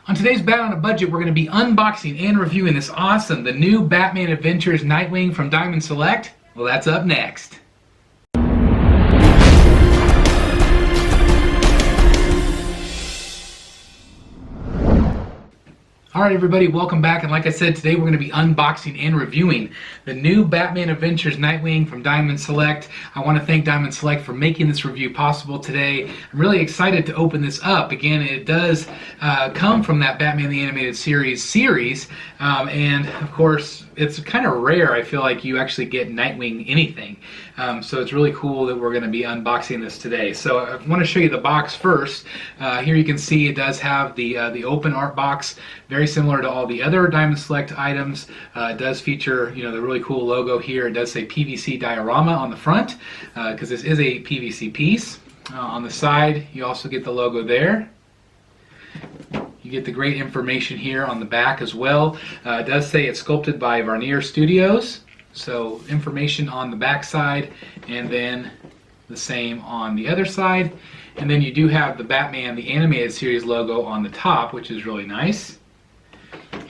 On today's Bat on a Budget, we're going to be unboxing and reviewing this awesome, the new Batman Adventures Nightwing from Diamond Select. Well, that's up next. Alright everybody, welcome back, and like I said, today we're going to be unboxing and reviewing the new Batman Adventures Nightwing from Diamond Select. I want to thank Diamond Select for making this review possible today. I'm really excited to open this up. Again, it does come from that Batman the Animated Series, and of course it's kind of rare, I feel like, you actually get Nightwing anything. So it's really cool that we're going to be unboxing this today. So I want to show you the box first. Here you can see it does have the open art box, very similar to all the other Diamond Select items. It does feature, the really cool logo here. It does say PVC diorama on the front, because this is a PVC piece. On the side, you also get the logo there. You get the great information here on the back as well. It does say it's sculpted by Varnier Studios. So information on the back side, and then the same on the other side. And then you do have the Batman the Animated Series logo on the top, which is really nice.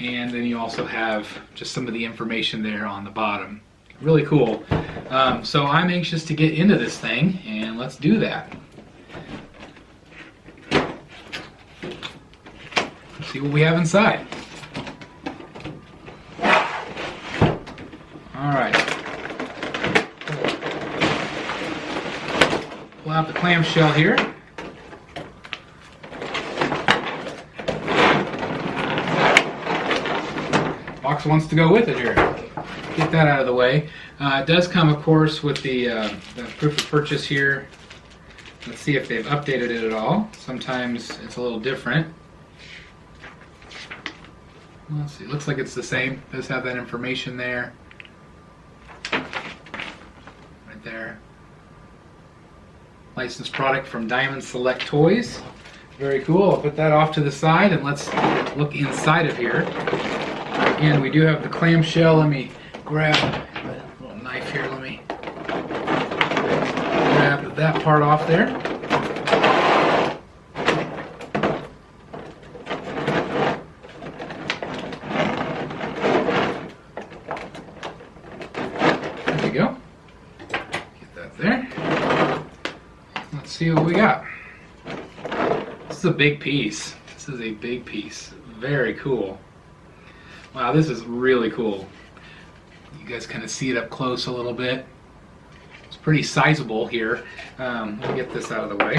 And then you also have just some of the information there on the bottom. Really cool. So I'm anxious to get into this thing, and let's do that. Let's see what we have inside. Alright. Pull out the clamshell here. Box wants to go with it here. Get that out of the way. It does come, of course, with the proof of purchase here. Let's see if they've updated it at all. Sometimes it's a little different. Let's see. Looks like it's the same. It does have that information there. Right there. Licensed product from Diamond Select Toys. Very cool. I'll put that off to the side, and let's look inside of here. Again, we do have the clamshell. Let me grab a little knife here. Let me grab that part off there. There we go. Get that there. Let's see what we got. This is a big piece. This is a big piece. Very cool. Wow, this is really cool. You guys kind of see it up close a little bit. It's pretty sizable here. Let me get this out of the way.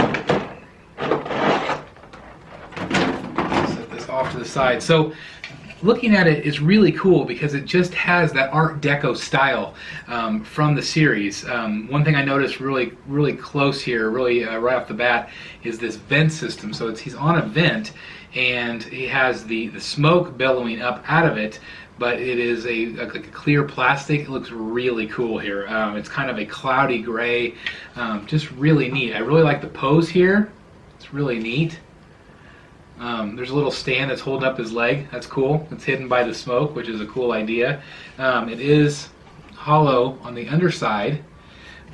Set this off to the side. So, looking at it is really cool because it just has that Art Deco style from the series. One thing I noticed really close here, right off the bat, is this vent system. So he's on a vent, and he has the smoke billowing up out of it, but it is like a clear plastic. It looks really cool here. It's kind of a cloudy gray, just really neat. I really like the pose here. It's really neat. There's a little stand that's holding up his leg. That's cool. It's hidden by the smoke, which is a cool idea. It is hollow on the underside,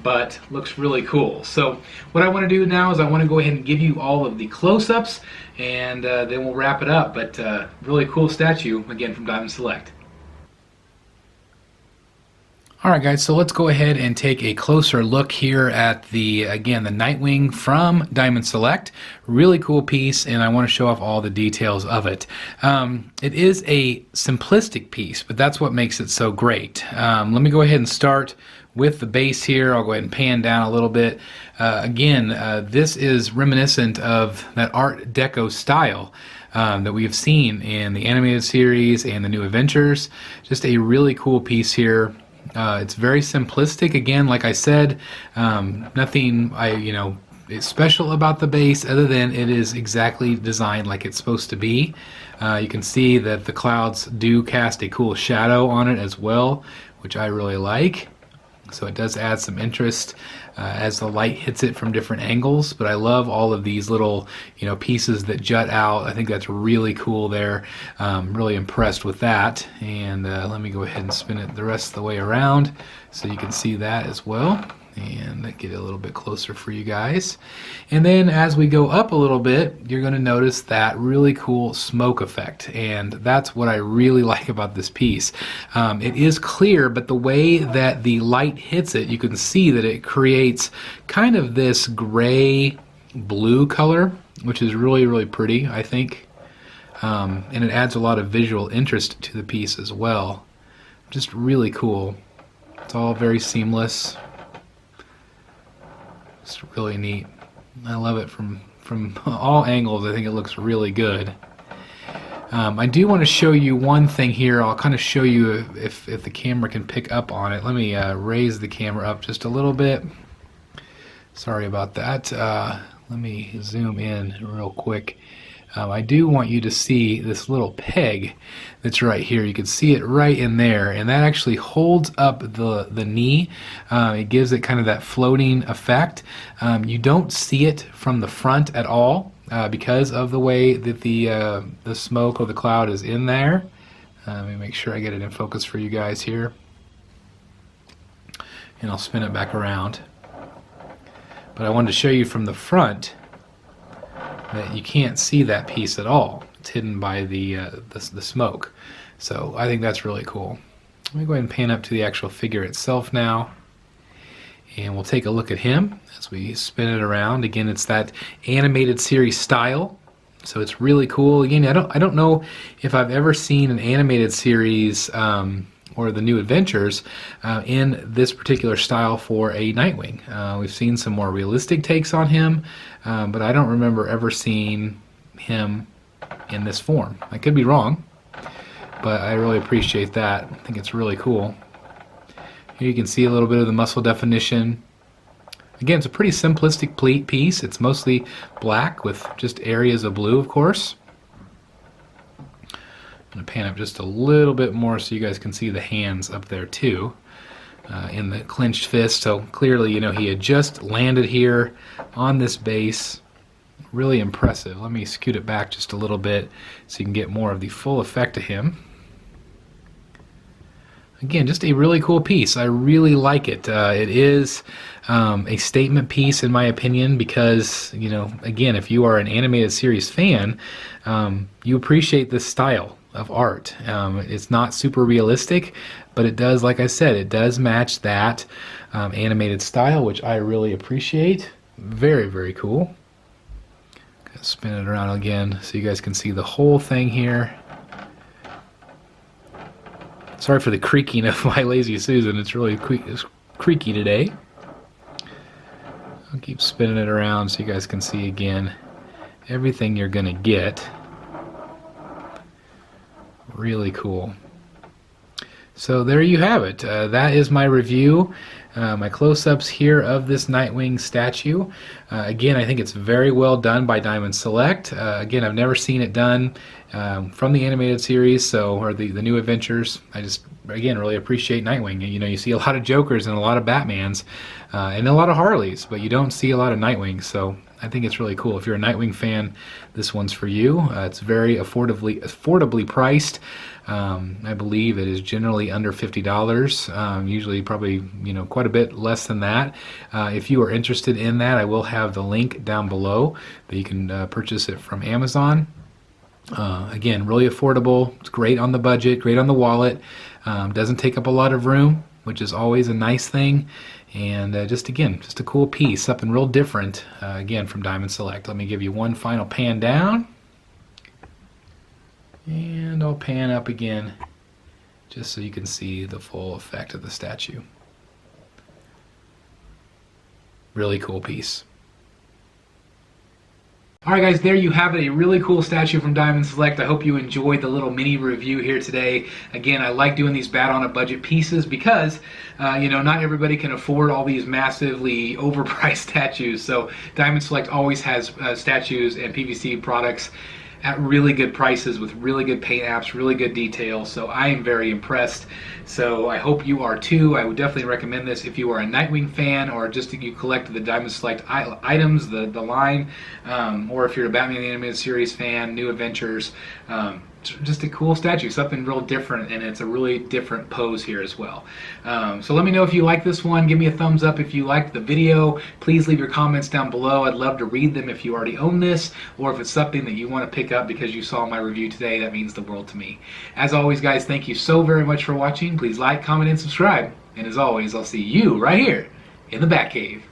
but looks really cool. So what I want to do now is I want to go ahead and give you all of the close-ups, and then we'll wrap it up. But really cool statue, again, from Diamond Select. Alright guys, so let's go ahead and take a closer look here at the Nightwing from Diamond Select. Really cool piece, and I want to show off all the details of it. It is a simplistic piece, but that's what makes it so great. Let me go ahead and start with the base here. I'll go ahead and pan down a little bit. This is reminiscent of that Art Deco style that we have seen in the animated series and the new Adventures. Just a really cool piece here. It's very simplistic. Again, like I said, nothing is special about the base other than it is exactly designed like it's supposed to be. You can see that the clouds do cast a cool shadow on it as well, which I really like. So it does add some interest as the light hits it from different angles. But I love all of these little pieces that jut out. I think that's really cool there. Really impressed with that. And let me go ahead and spin it the rest of the way around so you can see that as well. and get it a little bit closer for you guys. And then as we go up a little bit, you're going to notice that really cool smoke effect, and that's what I really like about this piece. It is clear, but the way that the light hits it, you can see that it creates kind of this gray blue color, which is really, really pretty, I think. And it adds a lot of visual interest to the piece as well. Just really cool. It's all very seamless. It's really neat. I love it from all angles. I think it looks really good. I do want to show you one thing here. I'll kind of show you if the camera can pick up on it. Let me raise the camera up just a little bit. Sorry about that. Let me zoom in real quick. I do want you to see this little peg that's right here. You can see it right in there, and that actually holds up the knee. It gives it kind of that floating effect. You don't see it from the front at all because of the way that the smoke or the cloud is in there. Let me make sure I get it in focus for you guys here, and I'll spin it back around. But I wanted to show you from the front that you can't see that piece at all. It's hidden by the smoke. So I think that's really cool. Let me go ahead and pan up to the actual figure itself now, and we'll take a look at him as we spin it around. Again, it's that animated series style, so it's really cool. Again, I don't know if I've ever seen an animated series or the New Adventures in this particular style for a Nightwing. We've seen some more realistic takes on him, but I don't remember ever seeing him in this form. I could be wrong, but I really appreciate that. I think it's really cool. Here you can see a little bit of the muscle definition. Again, it's a pretty simplistic piece. It's mostly black with just areas of blue, of course. I'm going to pan up just a little bit more so you guys can see the hands up there too, in the clenched fist. So clearly, you know, he had just landed here on this base. Really impressive. Let me scoot it back just a little bit so you can get more of the full effect of him. Again, just a really cool piece. I really like it. It is a statement piece in my opinion because, you know, again, if you are an animated series fan, you appreciate this style of art. It's not super realistic, but it does, like I said, it does match that animated style, which I really appreciate. Very, very cool. Gonna spin it around again so you guys can see the whole thing here. Sorry for the creaking of my Lazy Susan. It's really creaky today. I'll keep spinning it around so you guys can see again everything you're gonna get. Really cool. So there you have it. That is my review, my close-ups here of this Nightwing statue. Again, I think it's very well done by Diamond Select. Again, I've never seen it done from the animated series, or the New Adventures. I just, again, really appreciate Nightwing. You know, you see a lot of Jokers and a lot of Batmans and a lot of Harleys, but you don't see a lot of Nightwings. So I think it's really cool. If you're a Nightwing fan, this one's for you. It's very affordably priced. I believe it is generally under $50. Usually probably, you know, quite a bit less than that. If you are interested in that, I will have the link down below that you can purchase it from Amazon. Again, really affordable. It's great on the budget, great on the wallet. Doesn't take up a lot of room, which is always a nice thing. And just a cool piece, something real different, again, from Diamond Select. Let me give you one final pan down. And I'll pan up again, just so you can see the full effect of the statue. Really cool piece. Alright guys, there you have it, a really cool statue from Diamond Select. I hope you enjoyed the little mini review here today. Again, I like doing these bad on a budget pieces because, you know, not everybody can afford all these massively overpriced statues. So Diamond Select always has statues and PVC products at really good prices with really good paint apps, really good detail. So I am very impressed. So I hope you are too. I would definitely recommend this if you are a Nightwing fan or just if you collect the Diamond Select items, the line, or if you're a Batman the Animated Series fan, New Adventures. just a cool statue, something real different, and it's a really different pose here as well. So let me know if you like this one. Give me a thumbs up if you liked the video. Please leave your comments down below. I'd love to read them if you already own this, or if it's something that you want to pick up because you saw my review today. That means the world to me. As always, guys, thank you so very much for watching. Please like, comment, and subscribe. And as always, I'll see you right here in the Bat Cave.